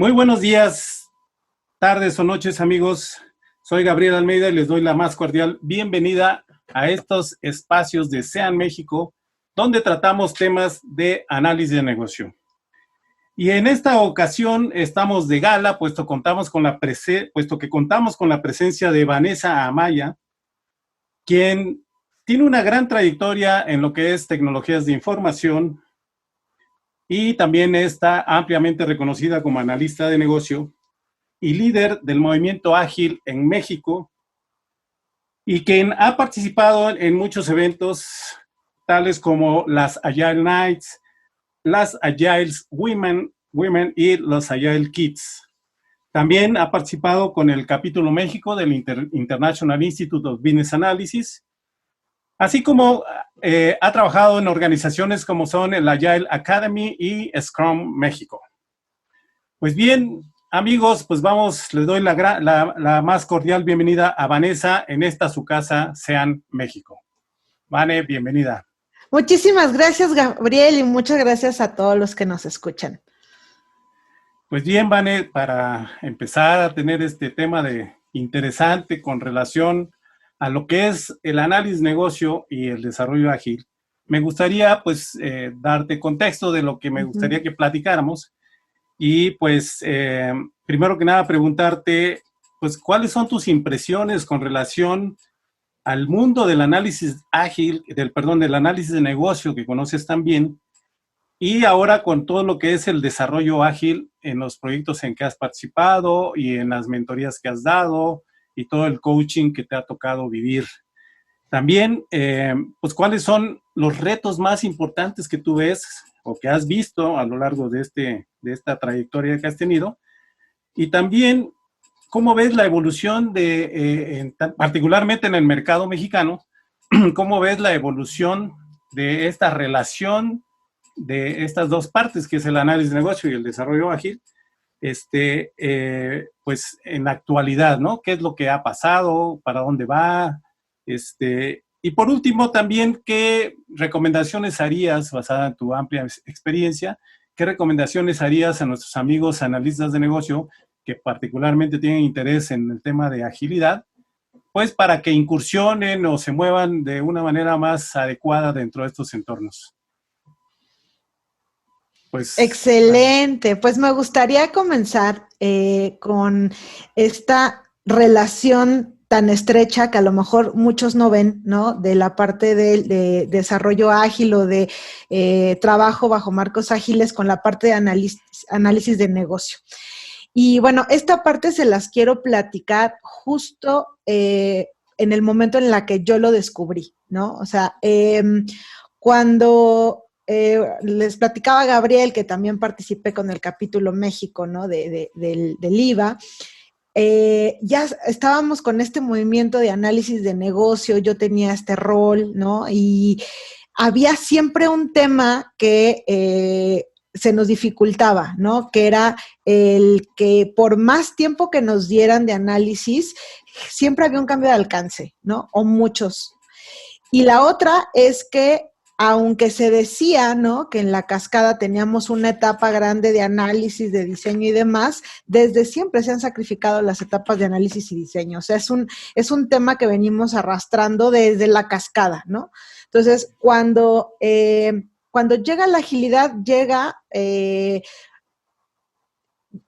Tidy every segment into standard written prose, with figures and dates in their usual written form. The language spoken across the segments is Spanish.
Muy buenos días, tardes o noches, amigos. Soy Gabriel Almeida y les doy la más cordial bienvenida a estos espacios de SEAN México, donde tratamos temas de análisis de negocio. Y en esta ocasión estamos de gala, puesto que contamos con la presencia de Vanessa Amaya, quien tiene una gran trayectoria en lo que es tecnologías de información y también está ampliamente reconocida como analista de negocio y líder del movimiento ágil en México, y quien ha participado en muchos eventos, tales como las Agile Nights, las Agile Women y los Agile Kids. También ha participado con el capítulo México del International Institute of Business Analysis, así como ha trabajado en organizaciones como son el Agile Academy y Scrum México. Pues bien, amigos, pues vamos, les doy la más cordial bienvenida a Vanessa en esta su casa, SEAN México. Vane, bienvenida. Muchísimas gracias, Gabriel, y muchas gracias a todos los que nos escuchan. Pues bien, Vane, para empezar a tener este tema interesante con relación a lo que es el análisis negocio y el desarrollo ágil, me gustaría pues darte contexto de lo que me gustaría que platicáramos. Y pues, primero que nada, preguntarte, pues, ¿cuáles son tus impresiones con relación al mundo del análisis ágil, del análisis de negocio que conoces tan bien, y ahora con todo lo que es el desarrollo ágil en los proyectos en que has participado y en las mentorías que has dado y todo el coaching que te ha tocado vivir? También, pues, ¿cuáles son los retos más importantes que tú ves o que has visto a lo largo de esta trayectoria que has tenido? Y también, ¿cómo ves la evolución particularmente en el mercado mexicano, cómo ves la evolución de esta relación de estas dos partes, que es el análisis de negocio y el desarrollo ágil, pues en la actualidad, ¿no? ¿Qué es lo que ha pasado? ¿Para dónde va? Y por último, también, ¿qué recomendaciones harías, basada en tu amplia experiencia, qué recomendaciones harías a nuestros amigos analistas de negocio que particularmente tienen interés en el tema de agilidad, pues para que incursionen o se muevan de una manera más adecuada dentro de estos entornos? Pues, excelente, pues me gustaría comenzar con esta relación tan estrecha que a lo mejor muchos no ven, ¿no? De la parte de desarrollo ágil o de trabajo bajo marcos ágiles con la parte de análisis de negocio. Y bueno, esta parte se las quiero platicar justo en el momento en la que yo lo descubrí, ¿no? O sea, cuando les platicaba a Gabriel, que también participé con el capítulo México, ¿no? del IVA, ya estábamos con este movimiento de análisis de negocio, yo tenía este rol, ¿no? Y había siempre un tema que se nos dificultaba, ¿no? Que era el que por más tiempo que nos dieran de análisis, siempre había un cambio de alcance, ¿no? O muchos. Y la otra es que aunque se decía, ¿no? Que en la cascada teníamos una etapa grande de análisis, de diseño y demás, desde siempre se han sacrificado las etapas de análisis y diseño. O sea, es un tema que venimos arrastrando desde la cascada, ¿no? Entonces, cuando llega la agilidad,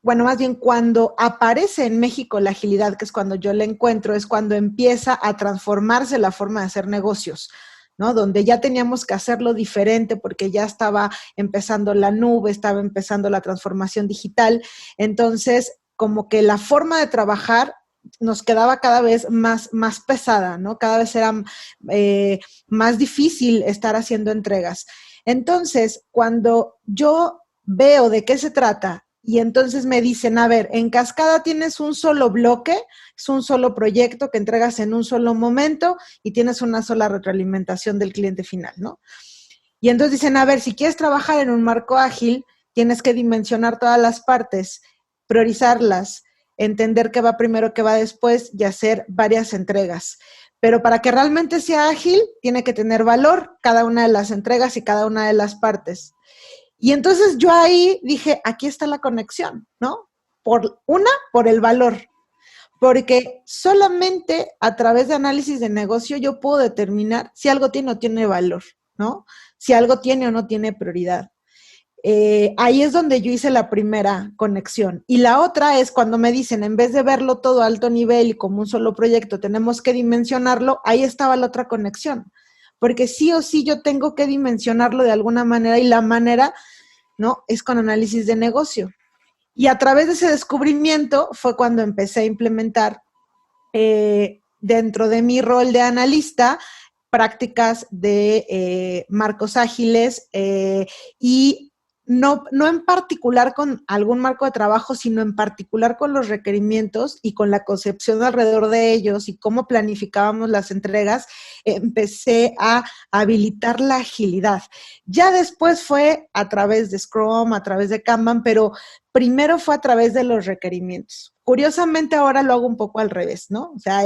bueno, más bien cuando aparece en México la agilidad, que es cuando yo la encuentro, es cuando empieza a transformarse la forma de hacer negocios, ¿no? Donde ya teníamos que hacerlo diferente porque ya estaba empezando la nube, estaba empezando la transformación digital. Entonces, como que la forma de trabajar nos quedaba cada vez más pesada, ¿no? Cada vez era más difícil estar haciendo entregas. Entonces, cuando yo veo de qué se trata y entonces me dicen, a ver, en cascada tienes un solo bloque, es un solo proyecto que entregas en un solo momento y tienes una sola retroalimentación del cliente final, ¿no? Y entonces dicen, a ver, si quieres trabajar en un marco ágil, tienes que dimensionar todas las partes, priorizarlas, entender qué va primero, qué va después y hacer varias entregas. Pero para que realmente sea ágil, tiene que tener valor cada una de las entregas y cada una de las partes. Y entonces yo ahí dije, aquí está la conexión, ¿no? por el valor, porque solamente a través de análisis de negocio yo puedo determinar si algo tiene o tiene valor, ¿no? Si algo tiene o no tiene prioridad. Ahí es donde yo hice la primera conexión. Y la otra es cuando me dicen, en vez de verlo todo a alto nivel y como un solo proyecto, tenemos que dimensionarlo, ahí estaba la otra conexión. Porque sí o sí yo tengo que dimensionarlo de alguna manera y la manera, ¿no? Es con análisis de negocio. Y a través de ese descubrimiento fue cuando empecé a implementar dentro de mi rol de analista prácticas de marcos ágiles y no en particular con algún marco de trabajo, sino en particular con los requerimientos y con la concepción alrededor de ellos y cómo planificábamos las entregas, empecé a habilitar la agilidad. Ya después fue a través de Scrum, a través de Kanban, pero primero fue a través de los requerimientos. Curiosamente ahora lo hago un poco al revés, ¿no? O sea,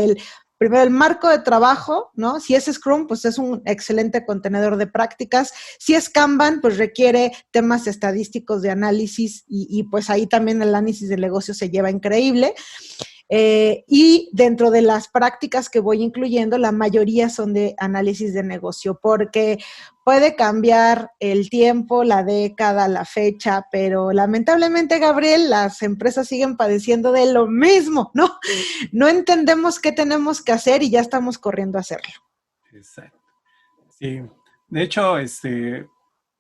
primero el marco de trabajo, ¿no? Si es Scrum, pues es un excelente contenedor de prácticas. Si es Kanban, pues requiere temas estadísticos de análisis y pues ahí también el análisis de negocio se lleva increíble. Y dentro de las prácticas que voy incluyendo, la mayoría son de análisis de negocio, porque puede cambiar el tiempo, la década, la fecha, pero lamentablemente, Gabriel, las empresas siguen padeciendo de lo mismo, ¿no? No entendemos qué tenemos que hacer y ya estamos corriendo a hacerlo. Exacto. Sí. De hecho,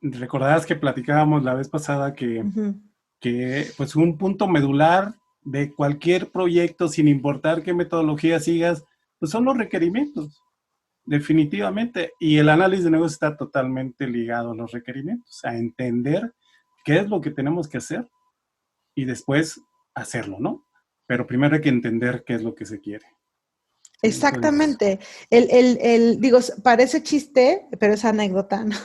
recordarás que platicábamos la vez pasada que pues un punto medular de cualquier proyecto, sin importar qué metodología sigas, pues son los requerimientos, definitivamente. Y el análisis de negocio está totalmente ligado a los requerimientos, a entender qué es lo que tenemos que hacer y después hacerlo, ¿no? Pero primero hay que entender qué es lo que se quiere. Exactamente. Digo, parece chiste, pero es anécdota, ¿no?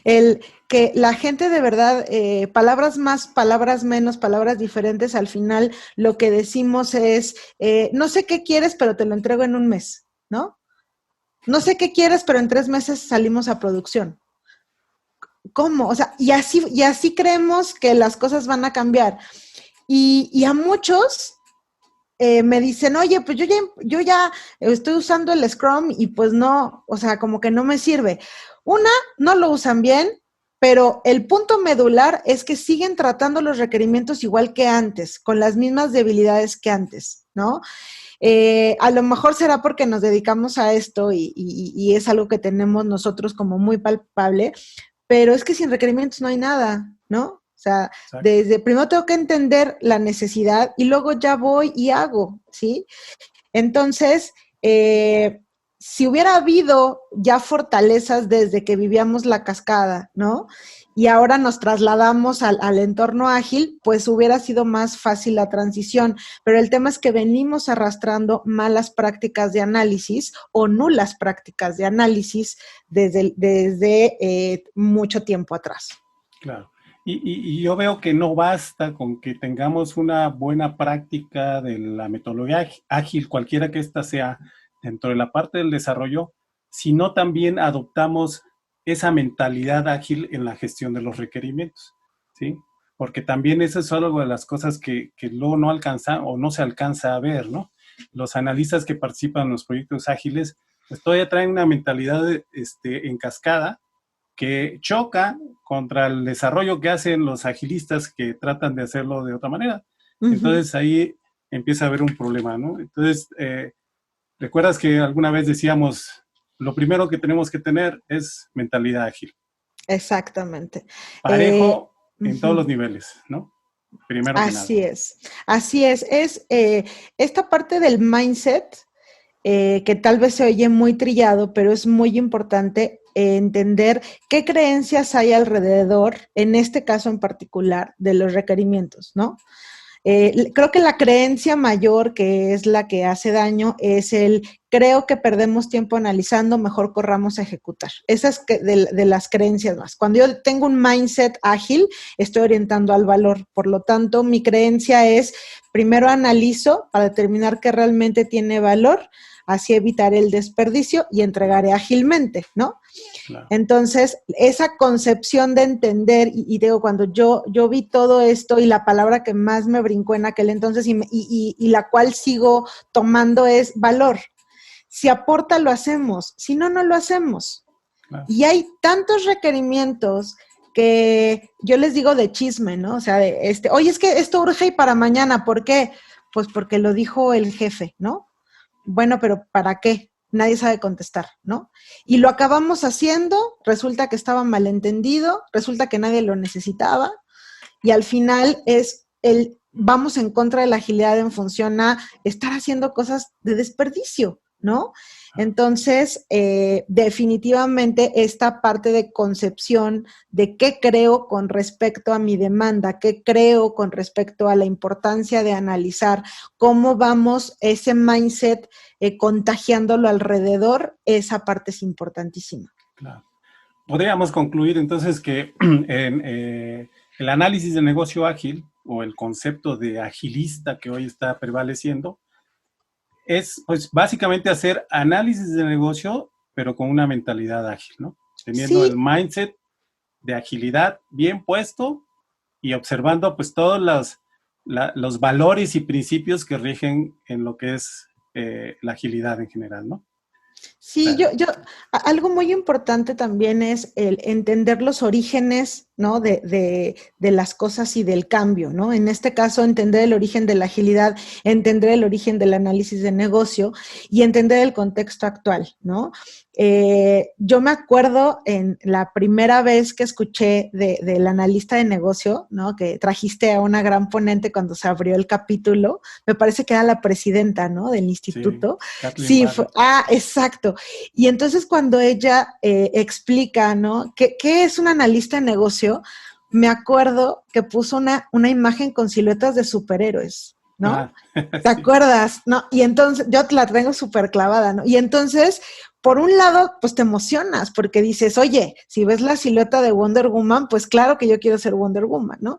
El que la gente de verdad, palabras más, palabras menos, palabras diferentes, al final lo que decimos es, no sé qué quieres, pero te lo entrego en un mes, ¿no? No sé qué quieres, pero en 3 meses salimos a producción. ¿Cómo? O sea, y así creemos que las cosas van a cambiar. Y a muchos me dicen, oye, pues yo ya estoy usando el Scrum y pues no, o sea, como que no me sirve. No lo usan bien, pero el punto medular es que siguen tratando los requerimientos igual que antes, con las mismas debilidades que antes, ¿no? A lo mejor será porque nos dedicamos a esto y es algo que tenemos nosotros como muy palpable, pero es que sin requerimientos no hay nada, ¿no? O sea, primero tengo que entender la necesidad y luego ya voy y hago, ¿sí? Entonces, si hubiera habido ya fortalezas desde que vivíamos la cascada, ¿no? Y ahora nos trasladamos al entorno ágil, pues hubiera sido más fácil la transición. Pero el tema es que venimos arrastrando malas prácticas de análisis o nulas prácticas de análisis desde mucho tiempo atrás. Claro. Y yo veo que no basta con que tengamos una buena práctica de la metodología ágil, cualquiera que ésta sea, dentro de la parte del desarrollo, sino también adoptamos esa mentalidad ágil en la gestión de los requerimientos, ¿sí? Porque también eso es algo de las cosas que luego no alcanza o no se alcanza a ver, ¿no? Los analistas que participan en los proyectos ágiles, pues todavía traen una mentalidad en cascada que choca contra el desarrollo que hacen los agilistas que tratan de hacerlo de otra manera. Uh-huh. Entonces ahí empieza a haber un problema, ¿no? Entonces, ¿recuerdas que alguna vez decíamos, lo primero que tenemos que tener es mentalidad ágil? Exactamente. Parejo en todos los niveles, ¿no? Primero que nada. Así es. Es esta parte del mindset, que tal vez se oye muy trillado, pero es muy importante entender qué creencias hay alrededor, en este caso en particular, de los requerimientos, ¿no? Creo que la creencia mayor, que es la que hace daño, es creo que perdemos tiempo analizando, mejor corramos a ejecutar. Esa es de las creencias más. Cuando yo tengo un mindset ágil, estoy orientando al valor. Por lo tanto, mi creencia es, primero analizo para determinar qué realmente tiene valor. así evitaré el desperdicio y entregaré ágilmente, ¿no? Claro. Entonces, esa concepción de entender, y digo, cuando yo vi todo esto y la palabra que más me brincó en aquel entonces y la cual sigo tomando es valor. Si aporta, lo hacemos, si no, no lo hacemos. Claro. Y hay tantos requerimientos que yo les digo de chisme, ¿no? O sea, oye, es que esto urge y para mañana, ¿por qué? Pues porque lo dijo el jefe, ¿no? Bueno, pero ¿para qué? Nadie sabe contestar, ¿no? Y lo acabamos haciendo, resulta que estaba malentendido, resulta que nadie lo necesitaba, y al final vamos en contra de la agilidad en función a estar haciendo cosas de desperdicio, ¿no? Entonces, definitivamente esta parte de concepción de qué creo con respecto a mi demanda, qué creo con respecto a la importancia de analizar cómo vamos ese mindset contagiándolo alrededor, esa parte es importantísima. Claro. Podríamos concluir entonces que el análisis de negocio ágil o el concepto de agilista que hoy está prevaleciendo es pues básicamente hacer análisis de negocio, pero con una mentalidad ágil, ¿no? Teniendo el mindset de agilidad bien puesto y observando pues todos los valores y principios que rigen en lo que es la agilidad en general, ¿no? Sí, algo muy importante también es el entender los orígenes, ¿no? de las cosas y del cambio, ¿no? En este caso, entender el origen de la agilidad, entender el origen del análisis de negocio y entender el contexto actual, ¿no? Yo me acuerdo en la primera vez que escuché del analista de negocio, ¿no? Que trajiste a una gran ponente cuando se abrió el capítulo, me parece que era la presidenta, ¿no? Del instituto. Sí, exacto. Y entonces cuando ella explica, ¿no? ¿Qué es un analista de negocio? Me acuerdo que puso una imagen con siluetas de superhéroes, ¿no? ¿Te acuerdas? ¿No? Y entonces, yo te la tengo súper clavada, ¿no? Y entonces, por un lado, pues te emocionas porque dices, oye, si ves la silueta de Wonder Woman, pues claro que yo quiero ser Wonder Woman, ¿no?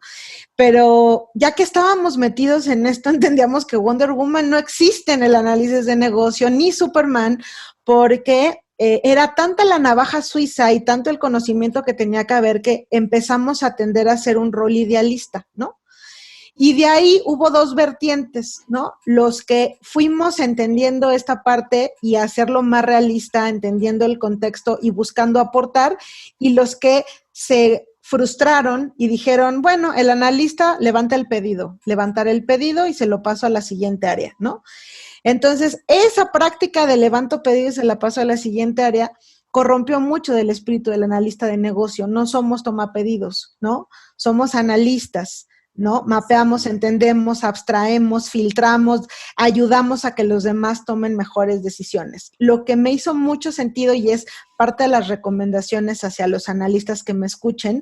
Pero ya que estábamos metidos en esto, entendíamos que Wonder Woman no existe en el análisis de negocio, ni Superman, porque era tanta la navaja suiza y tanto el conocimiento que tenía que haber que empezamos a tender a ser un rol idealista, ¿no? Y de ahí hubo dos vertientes, ¿no? Los que fuimos entendiendo esta parte y hacerlo más realista, entendiendo el contexto y buscando aportar, y los que se frustraron y dijeron, bueno, el analista levanta el pedido, levantaré el pedido y se lo paso a la siguiente área, ¿no? Entonces, esa práctica de levanto pedido y se la paso a la siguiente área corrompió mucho del espíritu del analista de negocio. No somos tomapedidos, ¿no? Somos analistas, ¿no? Mapeamos, entendemos, abstraemos, filtramos, ayudamos a que los demás tomen mejores decisiones. Lo que me hizo mucho sentido y es parte de las recomendaciones hacia los analistas que me escuchen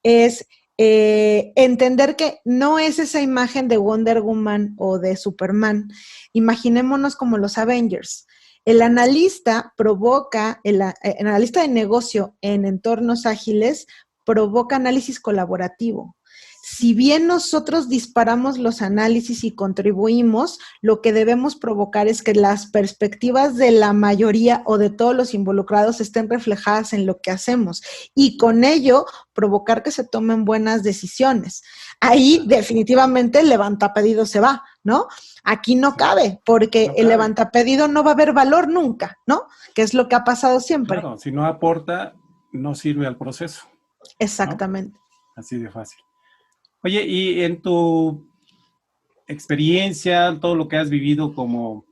es entender que no es esa imagen de Wonder Woman o de Superman. Imaginémonos como los Avengers. El analista provoca, el analista de negocio en entornos ágiles provoca análisis colaborativo. Si bien nosotros disparamos los análisis y contribuimos, lo que debemos provocar es que las perspectivas de la mayoría o de todos los involucrados estén reflejadas en lo que hacemos y con ello provocar que se tomen buenas decisiones. Ahí definitivamente el levantapedido se va, ¿no? Aquí no cabe, porque el levantapedido no va a haber valor nunca, ¿no? Que es lo que ha pasado siempre. Claro, si no aporta, no sirve al proceso. Exactamente. ¿No? Así de fácil. Oye, y en tu experiencia, todo lo que has vivido como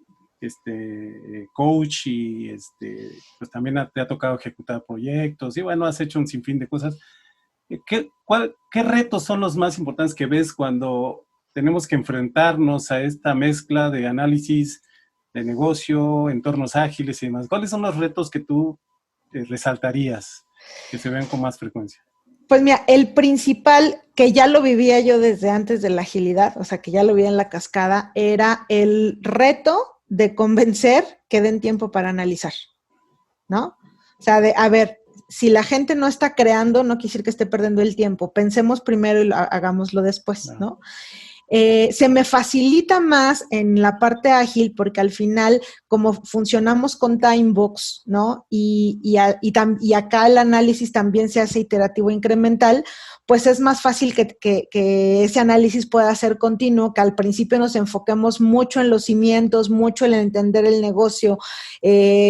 coach y pues también te ha tocado ejecutar proyectos y bueno, has hecho un sinfín de cosas. ¿Qué retos son los más importantes que ves cuando tenemos que enfrentarnos a esta mezcla de análisis de negocio, entornos ágiles y demás? ¿Cuáles son los retos que tú resaltarías que se ven con más frecuencia? Pues mira, el principal, que ya lo vivía yo desde antes de la agilidad, o sea, que ya lo vi en la cascada, era el reto de convencer que den tiempo para analizar, ¿no? O sea, a ver, si la gente no está creando, no quiere decir que esté perdiendo el tiempo. Pensemos primero y hagámoslo después, ¿no? Se me facilita más en la parte ágil porque al final, como funcionamos con Timebox, ¿no? Y acá el análisis también se hace iterativo incremental, pues es más fácil que ese análisis pueda ser continuo, que al principio nos enfoquemos mucho en los cimientos, mucho en entender el negocio,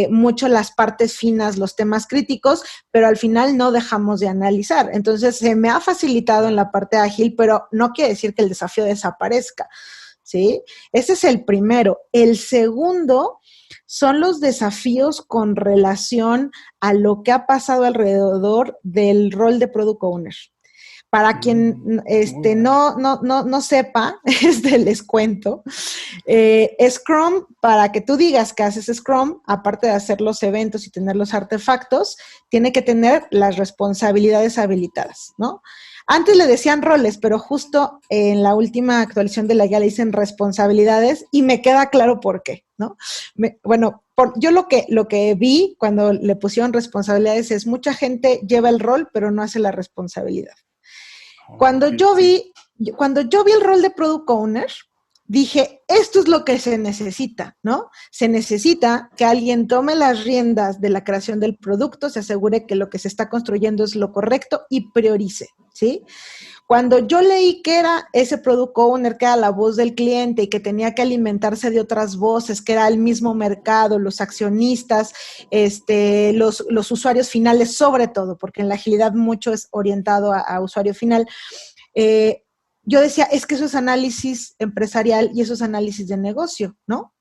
mucho las partes finas, los temas críticos, pero al final no dejamos de analizar. Entonces, se me ha facilitado en la parte ágil, pero no quiere decir que el desafío desaparezca, ¿sí? Ese es el primero. El segundo son los desafíos con relación a lo que ha pasado alrededor del rol de Product Owner. Para quien no sepa, les cuento. Scrum, para que tú digas que haces Scrum, aparte de hacer los eventos y tener los artefactos, tiene que tener las responsabilidades habilitadas, ¿no? Antes le decían roles, pero justo en la última actualización de la guía le dicen responsabilidades y me queda claro por qué, ¿no? Yo lo que vi cuando le pusieron responsabilidades es mucha gente lleva el rol, pero no hace la responsabilidad. Cuando yo vi el rol de Product Owner, dije, esto es lo que se necesita, ¿no? Se necesita que alguien tome las riendas de la creación del producto, se asegure que lo que se está construyendo es lo correcto y priorice, ¿sí? Cuando yo leí que era ese Product Owner, que era la voz del cliente y que tenía que alimentarse de otras voces, que era el mismo mercado, los accionistas, los usuarios finales sobre todo, porque en la agilidad mucho es orientado a usuario final, yo decía, es que eso es análisis empresarial y eso es análisis de negocio, ¿no?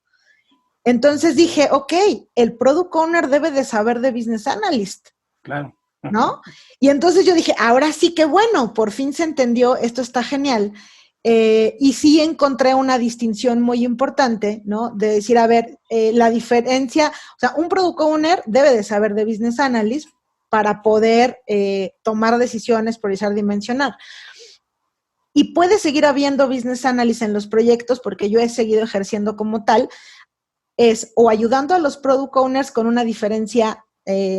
Entonces dije, ok, el Product Owner debe de saber de Business Analyst. Claro. ¿No? Y entonces yo dije, ahora sí que bueno, por fin se entendió, esto está genial. Y sí encontré una distinción muy importante, ¿no? De decir, a ver, la diferencia, o sea, un Product Owner debe de saber de Business Analyst para poder tomar decisiones, priorizar, dimensionar. Y puede seguir habiendo Business Analyst en los proyectos, porque yo he seguido ejerciendo como tal, o ayudando a los Product Owners con una diferencia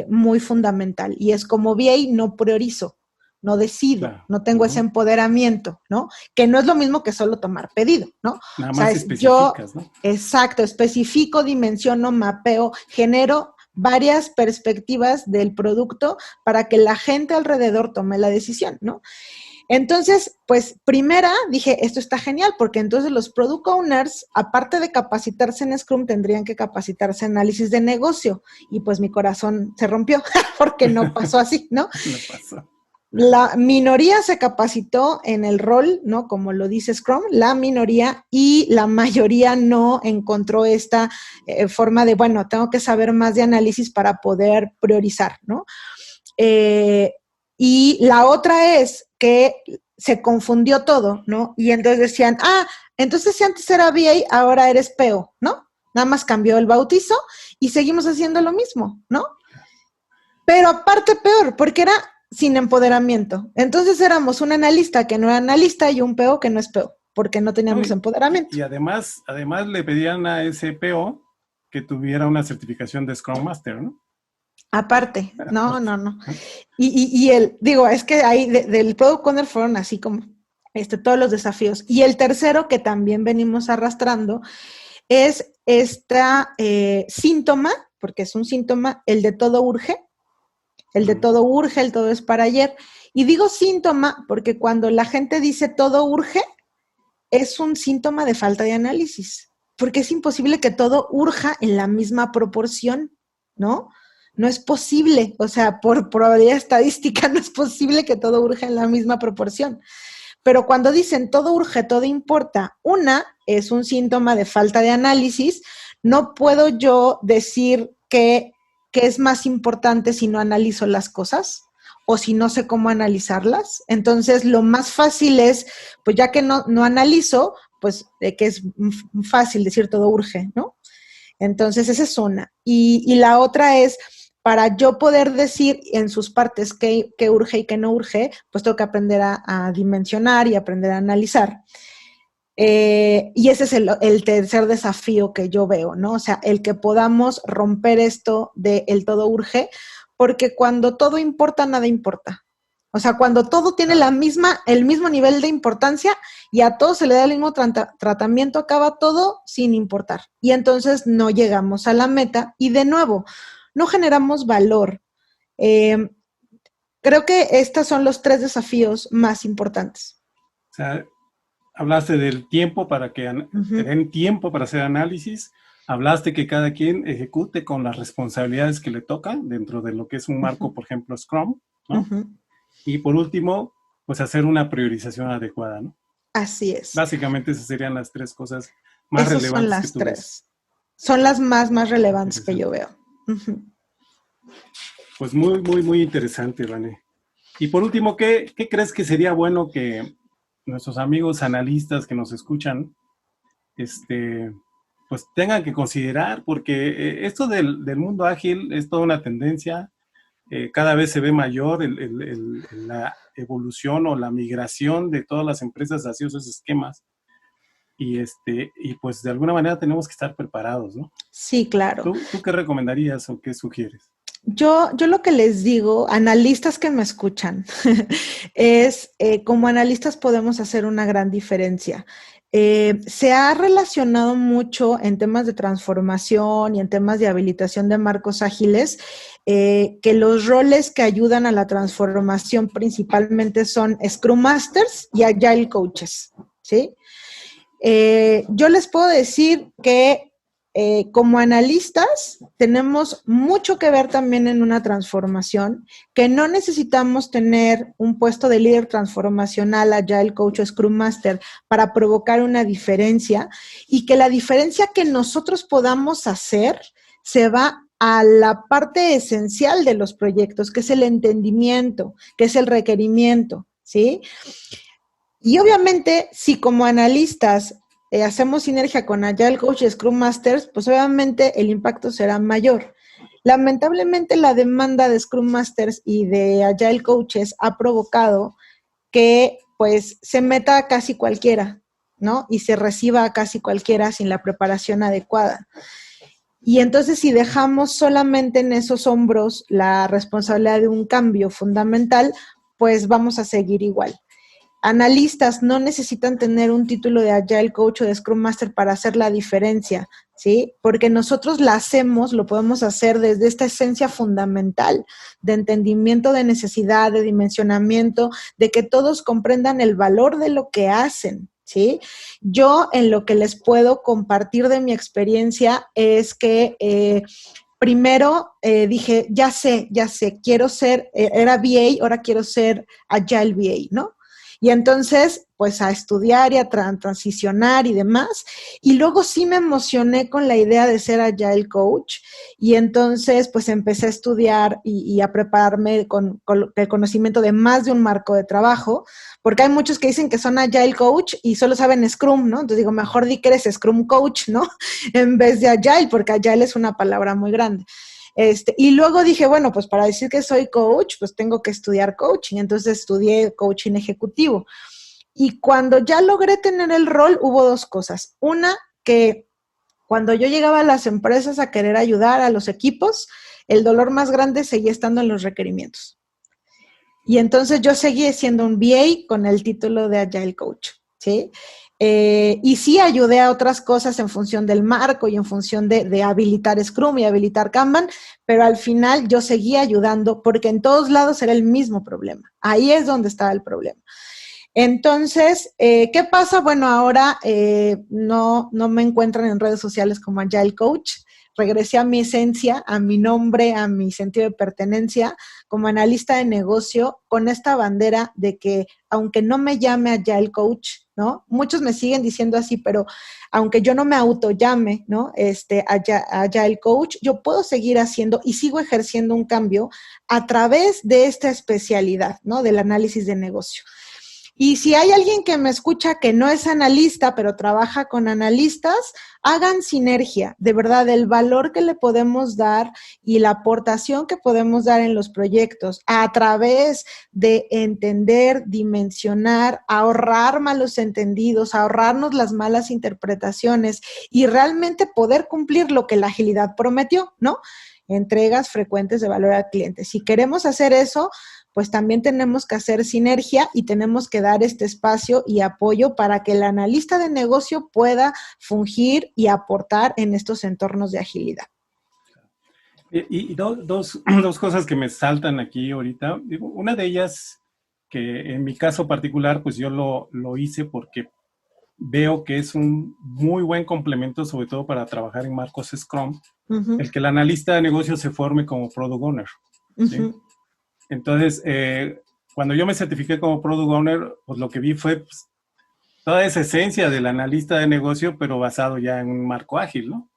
muy fundamental, y es como VA no priorizo, no decido, claro, no tengo ese empoderamiento, ¿no? Que no es lo mismo que solo tomar pedido, ¿no? Nada más especificas, ¿no? Exacto, especifico, dimensiono, mapeo, genero varias perspectivas del producto para que la gente alrededor tome la decisión, ¿no? Entonces, pues, primera, dije, esto está genial, porque entonces los Product Owners, aparte de capacitarse en Scrum, tendrían que capacitarse en análisis de negocio. Y pues mi corazón se rompió, porque no pasó así, ¿no? No pasó. La minoría se capacitó en el rol, ¿no? Como lo dice Scrum, la minoría, y la mayoría no encontró esta forma de, bueno, tengo que saber más de análisis para poder priorizar, ¿no? Y la otra es que se confundió todo, ¿no? Y entonces decían, entonces si antes era VA, ahora eres PO, ¿no? Nada más cambió el bautizo y seguimos haciendo lo mismo, ¿no? Pero aparte peor, porque era sin empoderamiento. Entonces éramos un analista que no era analista y un PO que no es PO, porque no teníamos empoderamiento. Y además le pedían a ese PO que tuviera una certificación de Scrum Master, ¿no? Aparte, no. Es que ahí del Product Owner fueron así como todos los desafíos. Y el tercero que también venimos arrastrando es síntoma, porque es un síntoma, el de todo urge. El de todo urge, el todo es para ayer. Y digo síntoma porque cuando la gente dice todo urge, es un síntoma de falta de análisis, porque es imposible que todo urja en la misma proporción, ¿no? No es posible, o sea, por probabilidad estadística no es posible que todo urja en la misma proporción. Pero cuando dicen todo urge, todo importa, es un síntoma de falta de análisis. No puedo yo decir que es más importante si no analizo las cosas o si no sé cómo analizarlas. Entonces, lo más fácil es, pues ya que no analizo, pues que es fácil decir todo urge, ¿no? Entonces, esa es una. Y la otra es, para yo poder decir en sus partes qué urge y qué no urge, pues tengo que aprender a dimensionar y aprender a analizar. Y ese es el tercer desafío que yo veo, ¿no? O sea, el que podamos romper esto de el todo urge, porque cuando todo importa, nada importa. O sea, cuando todo tiene el mismo nivel de importancia y a todo se le da el mismo tratamiento, acaba todo sin importar. Y entonces no llegamos a la meta y de nuevo, no generamos valor. Creo que estos son los 3 desafíos más importantes. O sea, hablaste del tiempo para que te den tiempo para hacer análisis. Hablaste que cada quien ejecute con las responsabilidades que le tocan dentro de lo que es un marco, por ejemplo, Scrum, ¿no? Y por último, pues hacer una priorización adecuada, ¿no? Así es. Básicamente esas serían las 3 cosas más relevantes que tú ves. Son las más relevantes que yo veo. Pues muy, muy, muy interesante, Vane. Y por último, ¿qué crees que sería bueno que nuestros amigos analistas que nos escuchan, pues tengan que considerar? Porque esto del mundo ágil es toda una tendencia. Cada vez se ve mayor la evolución o la migración de todas las empresas hacia esos esquemas. Y pues de alguna manera tenemos que estar preparados, ¿no? Sí, claro. ¿Tú qué recomendarías o qué sugieres? Yo lo que les digo, analistas que me escuchan, es como analistas podemos hacer una gran diferencia. Se ha relacionado mucho en temas de transformación y en temas de habilitación de marcos ágiles, que los roles que ayudan a la transformación principalmente son Scrum Masters y Agile Coaches, ¿sí? Yo les puedo decir que como analistas tenemos mucho que ver también en una transformación, que no necesitamos tener un puesto de líder transformacional, Agile Coach o Scrum Master para provocar una diferencia, y que la diferencia que nosotros podamos hacer se va a la parte esencial de los proyectos, que es el entendimiento, que es el requerimiento, ¿sí? Y obviamente, si como analistas hacemos sinergia con Agile Coach y Scrum Masters, pues obviamente el impacto será mayor. Lamentablemente, la demanda de Scrum Masters y de Agile Coaches ha provocado que pues se meta a casi cualquiera, ¿no? Y se reciba a casi cualquiera sin la preparación adecuada. Y entonces, si dejamos solamente en esos hombros la responsabilidad de un cambio fundamental, pues vamos a seguir igual. Analistas no necesitan tener un título de Agile Coach o de Scrum Master para hacer la diferencia, ¿sí? Porque nosotros la hacemos, lo podemos hacer desde esta esencia fundamental de entendimiento de necesidad, de dimensionamiento, de que todos comprendan el valor de lo que hacen, ¿sí? Yo en lo que les puedo compartir de mi experiencia es que primero dije, ya sé, quiero ser, era VA, ahora quiero ser Agile VA, ¿no? Y entonces, pues a estudiar y a transicionar y demás. Y luego sí me emocioné con la idea de ser Agile Coach. Y entonces, pues empecé a estudiar y a prepararme con el conocimiento de más de un marco de trabajo, porque hay muchos que dicen que son Agile Coach y solo saben Scrum, ¿no? Entonces digo, mejor di que eres Scrum Coach, ¿no? En vez de Agile, porque Agile es una palabra muy grande. Y luego dije, bueno, pues para decir que soy coach, pues tengo que estudiar coaching. Entonces estudié coaching ejecutivo. Y cuando ya logré tener el rol, hubo 2 cosas. Una, que cuando yo llegaba a las empresas a querer ayudar a los equipos, el dolor más grande seguía estando en los requerimientos. Y entonces yo seguí siendo un VA con el título de Agile Coach, ¿sí? Y sí ayudé a otras cosas en función del marco y en función de habilitar Scrum y habilitar Kanban, pero al final yo seguía ayudando porque en todos lados era el mismo problema. Ahí es donde estaba el problema. Entonces, ¿qué pasa? Bueno, ahora no me encuentran en redes sociales como Agile Coach. Regresé a mi esencia, a mi nombre, a mi sentido de pertenencia como analista de negocio, con esta bandera de que aunque no me llame Agile Coach, ¿no? Muchos me siguen diciendo así, pero aunque yo no me autollame, ¿no? Agile Coach, yo puedo seguir haciendo y sigo ejerciendo un cambio a través de esta especialidad, ¿no? Del análisis de negocio. Y si hay alguien que me escucha que no es analista, pero trabaja con analistas, hagan sinergia. De verdad, el valor que le podemos dar y la aportación que podemos dar en los proyectos a través de entender, dimensionar, ahorrar malos entendidos, ahorrarnos las malas interpretaciones y realmente poder cumplir lo que la agilidad prometió, ¿no? Entregas frecuentes de valor al cliente. Si queremos hacer eso, pues también tenemos que hacer sinergia y tenemos que dar este espacio y apoyo para que el analista de negocio pueda fungir y aportar en estos entornos de agilidad. Dos cosas que me saltan aquí ahorita. Digo, una de ellas, que en mi caso particular, pues yo lo hice porque veo que es un muy buen complemento, sobre todo para trabajar en marcos Scrum, el que el analista de negocio se forme como Product Owner. ¿Sí? Entonces, cuando yo me certifiqué como Product Owner, pues lo que vi fue pues, toda esa esencia del analista de negocio, pero basado ya en un marco ágil, ¿no?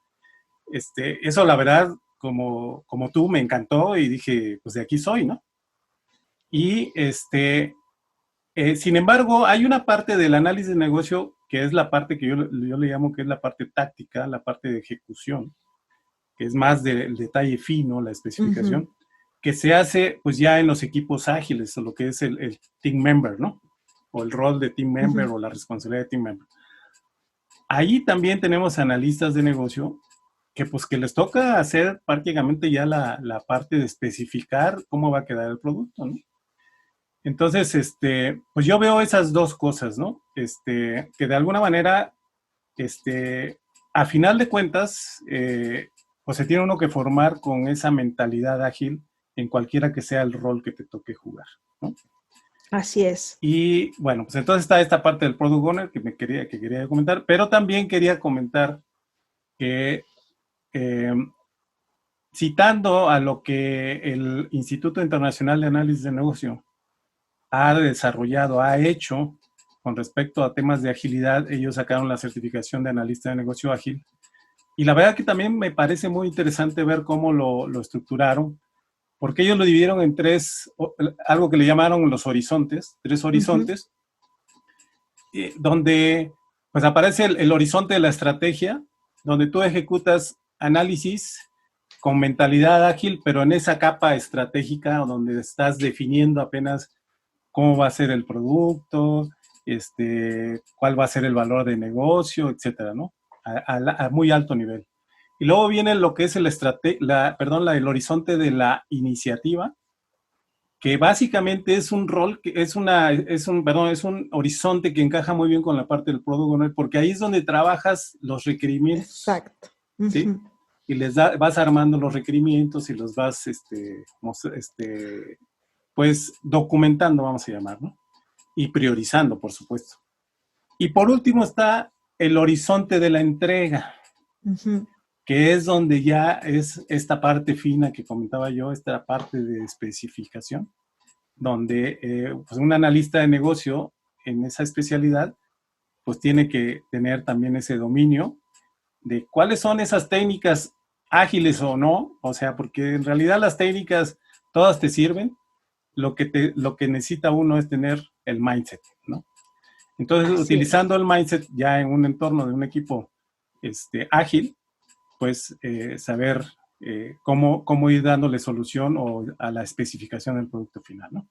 Eso, la verdad, como tú, me encantó y dije, pues de aquí soy, ¿no? Y sin embargo, hay una parte del análisis de negocio que es la parte que yo le llamo que es la parte táctica, la parte de ejecución, que es más del detalle fino, la especificación, que se hace pues ya en los equipos ágiles, o lo que es el team member, ¿no? O el rol de team member o la responsabilidad de team member. Ahí también tenemos analistas de negocio que pues que les toca hacer prácticamente ya la parte de especificar cómo va a quedar el producto, ¿no? Entonces, pues yo veo esas dos cosas, ¿no? Que de alguna manera, a final de cuentas, pues se tiene uno que formar con esa mentalidad ágil en cualquiera que sea el rol que te toque jugar, ¿no? Así es. Y bueno, pues entonces está esta parte del Product Owner que quería comentar, pero también quería comentar que citando a lo que el Instituto Internacional de Análisis de Negocio ha desarrollado, ha hecho con respecto a temas de agilidad, ellos sacaron la certificación de analista de negocio ágil. Y la verdad que también me parece muy interesante ver cómo lo estructuraron, porque ellos lo dividieron en algo que le llamaron los horizontes, 3 horizontes, donde pues aparece el horizonte de la estrategia, donde tú ejecutas análisis con mentalidad ágil, pero en esa capa estratégica donde estás definiendo apenas cómo va a ser el producto, cuál va a ser el valor de negocio, etcétera, ¿no? A muy alto nivel. Y luego viene lo que es el horizonte de la iniciativa, que básicamente es un rol, es un horizonte que encaja muy bien con la parte del Product Owner, porque ahí es donde trabajas los requerimientos. Exacto. ¿Sí? Y vas armando los requerimientos y los vas, pues, documentando, vamos a llamar, ¿no? Y priorizando, por supuesto. Y por último está el horizonte de la entrega, que es donde ya es esta parte fina que comentaba yo, esta parte de especificación, donde pues un analista de negocio en esa especialidad, pues tiene que tener también ese dominio de cuáles son esas técnicas ágiles o no, o sea, porque en realidad las técnicas todas te sirven, lo que necesita uno es tener el mindset, ¿no? Entonces, Así utilizando el mindset ya en un entorno de un equipo ágil, pues saber cómo ir dándole solución a la especificación del producto final, ¿no?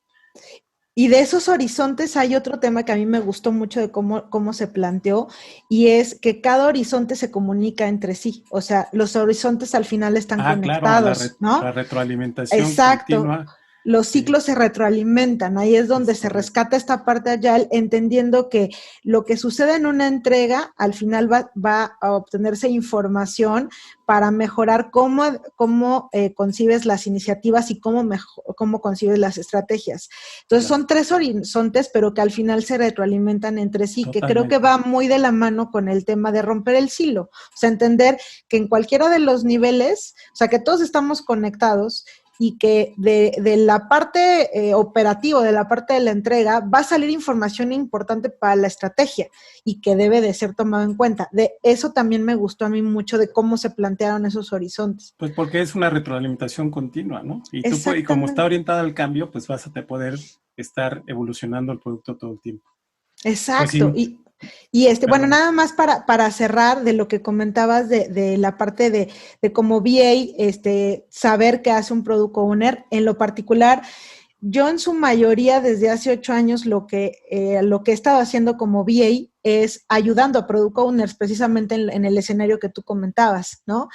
Y de esos horizontes hay otro tema que a mí me gustó mucho de cómo se planteó, y es que cada horizonte se comunica entre sí. O sea, los horizontes al final están conectados, claro, ¿no? la retroalimentación Exacto. continua. Los ciclos se retroalimentan, ahí es donde se rescata esta parte agile, entendiendo que lo que sucede en una entrega, al final va a obtenerse información para mejorar cómo concibes las iniciativas y cómo concibes las estrategias. Entonces, son 3 horizontes, pero que al final se retroalimentan entre sí, totalmente, que creo que va muy de la mano con el tema de romper el silo. O sea, entender que en cualquiera de los niveles, o sea, que todos estamos conectados, y que de la parte operativa, de la parte de la entrega, va a salir información importante para la estrategia y que debe de ser tomado en cuenta. De eso también me gustó a mí mucho de cómo se plantearon esos horizontes. Pues porque es una retroalimentación continua, ¿no? Y como está orientada al cambio, pues vas a poder estar evolucionando el producto todo el tiempo. Exacto. Pues sí. Bueno, nada más para cerrar de lo que comentabas de la parte de como VA, saber qué hace un Product Owner. En lo particular, yo en su mayoría desde hace 8 años lo que he estado haciendo como VA es ayudando a Product Owners precisamente en el escenario que tú comentabas, ¿no?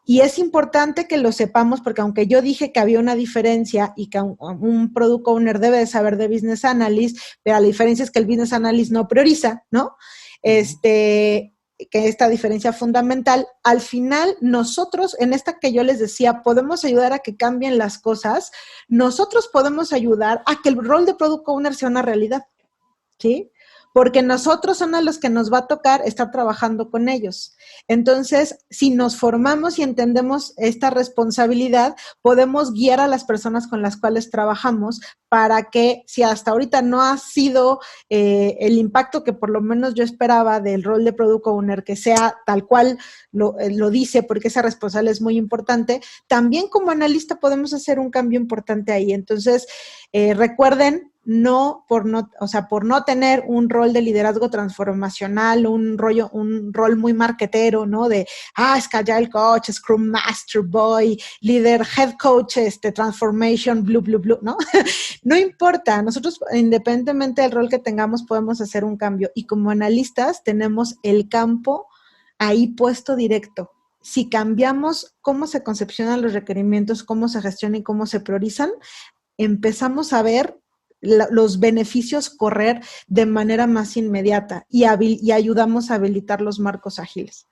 Y es importante que lo sepamos porque aunque yo dije que había una diferencia y que un Product Owner debe de saber de Business Analyst, pero la diferencia es que el Business Analyst no prioriza, ¿no? Que esta diferencia fundamental, al final nosotros, en esta que yo les decía, podemos ayudar a que cambien las cosas, nosotros podemos ayudar a que el rol de Product Owner sea una realidad, ¿sí? Porque nosotros son a los que nos va a tocar estar trabajando con ellos. Entonces, si nos formamos y entendemos esta responsabilidad, podemos guiar a las personas con las cuales trabajamos para que, si hasta ahorita no ha sido el impacto que por lo menos yo esperaba del rol de Product Owner, que sea tal cual lo dice, porque esa responsabilidad es muy importante, también como analista podemos hacer un cambio importante ahí. Entonces, recuerden, por no tener un rol de liderazgo transformacional, un rol muy marketero, ¿no? Es que Agile Coach, Scrum Master Boy, líder, Head Coach, Transformation, blue, ¿no? No importa, nosotros independientemente del rol que tengamos podemos hacer un cambio y como analistas tenemos el campo ahí puesto directo. Si cambiamos cómo se concepcionan los requerimientos, cómo se gestionan y cómo se priorizan, empezamos a ver los beneficios correr de manera más inmediata y ayudamos a habilitar los marcos ágiles.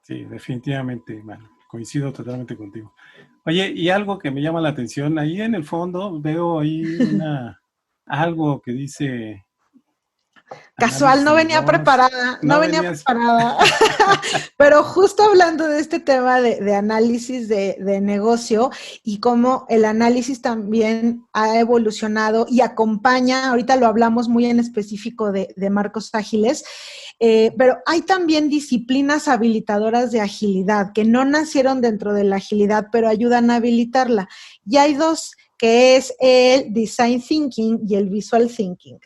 Sí, definitivamente, bueno, coincido totalmente contigo. Oye, y algo que me llama la atención, ahí en el fondo veo ahí algo que dice... Casual, no venía preparada, no venía preparada. Pero justo hablando de este tema de análisis de negocio y cómo el análisis también ha evolucionado y acompaña, ahorita lo hablamos muy en específico de marcos ágiles, pero hay también disciplinas habilitadoras de agilidad que no nacieron dentro de la agilidad, pero ayudan a habilitarla. Y hay dos, que es el Design Thinking y el Visual Thinking.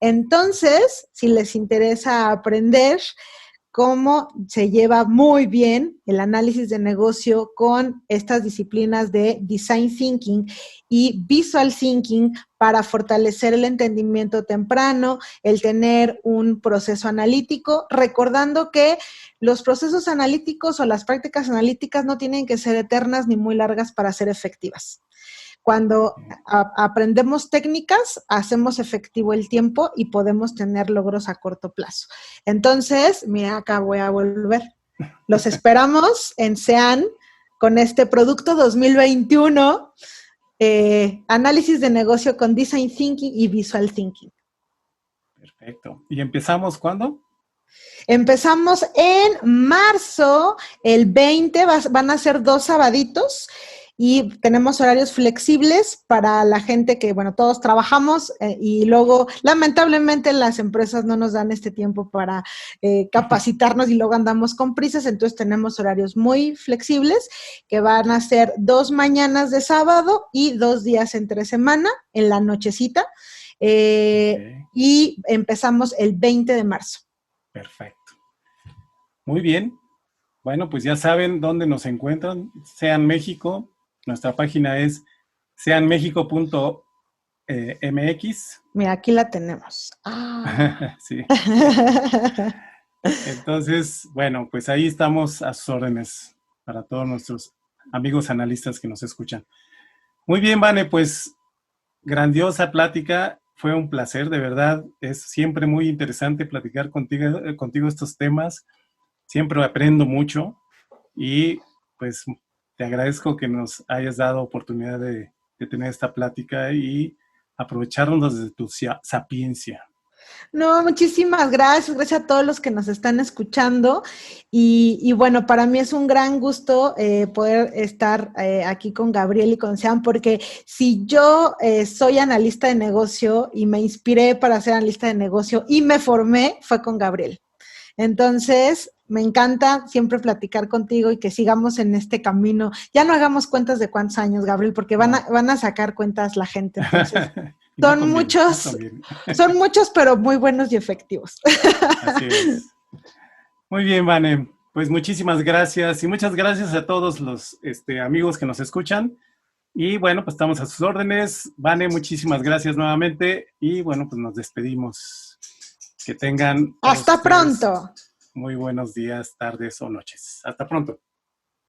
Entonces, si les interesa aprender cómo se lleva muy bien el análisis de negocio con estas disciplinas de Design Thinking y Visual Thinking para fortalecer el entendimiento temprano, el tener un proceso analítico, recordando que los procesos analíticos o las prácticas analíticas no tienen que ser eternas ni muy largas para ser efectivas. Cuando aprendemos técnicas, hacemos efectivo el tiempo y podemos tener logros a corto plazo. Entonces, mira, acá voy a volver. Los esperamos en SEAN con este producto 2021, análisis de negocio con Design Thinking y Visual Thinking. Perfecto. ¿Y empezamos cuándo? Empezamos en marzo, el 20, van a ser 2 sabaditos. Y tenemos horarios flexibles para la gente que, bueno, todos trabajamos y luego, lamentablemente, las empresas no nos dan este tiempo para capacitarnos y luego andamos con prisas, entonces tenemos horarios muy flexibles que van a ser 2 mañanas de sábado y 2 días entre semana en la nochecita y empezamos el 20 de marzo. Perfecto. Muy bien. Bueno, pues ya saben dónde nos encuentran, SEAN México. Nuestra página es seanmexico.mx. Mira, aquí la tenemos. Sí. Entonces, bueno, pues ahí estamos a sus órdenes para todos nuestros amigos analistas que nos escuchan. Muy bien, Vane, pues grandiosa plática. Fue un placer, de verdad. Es siempre muy interesante platicar contigo estos temas. Siempre aprendo mucho y pues te agradezco que nos hayas dado oportunidad de tener esta plática y aprovecharnos de tu sapiencia. No, muchísimas gracias. Gracias a todos los que nos están escuchando. Y bueno, para mí es un gran gusto poder estar aquí con Gabriel y con Sean, porque si yo soy analista de negocio y me inspiré para ser analista de negocio y me formé, fue con Gabriel. Entonces, me encanta siempre platicar contigo y que sigamos en este camino. Ya no hagamos cuentas de cuántos años, Gabriel, porque van a sacar cuentas la gente. Entonces, son muchos, pero muy buenos y efectivos. Así es. Muy bien, Vane. Pues muchísimas gracias y muchas gracias a todos los amigos que nos escuchan. Y bueno, pues estamos a sus órdenes. Vane, muchísimas gracias nuevamente y bueno, pues nos despedimos. Que tengan Hasta ustedes pronto. muy buenos días, tardes o noches. Hasta pronto.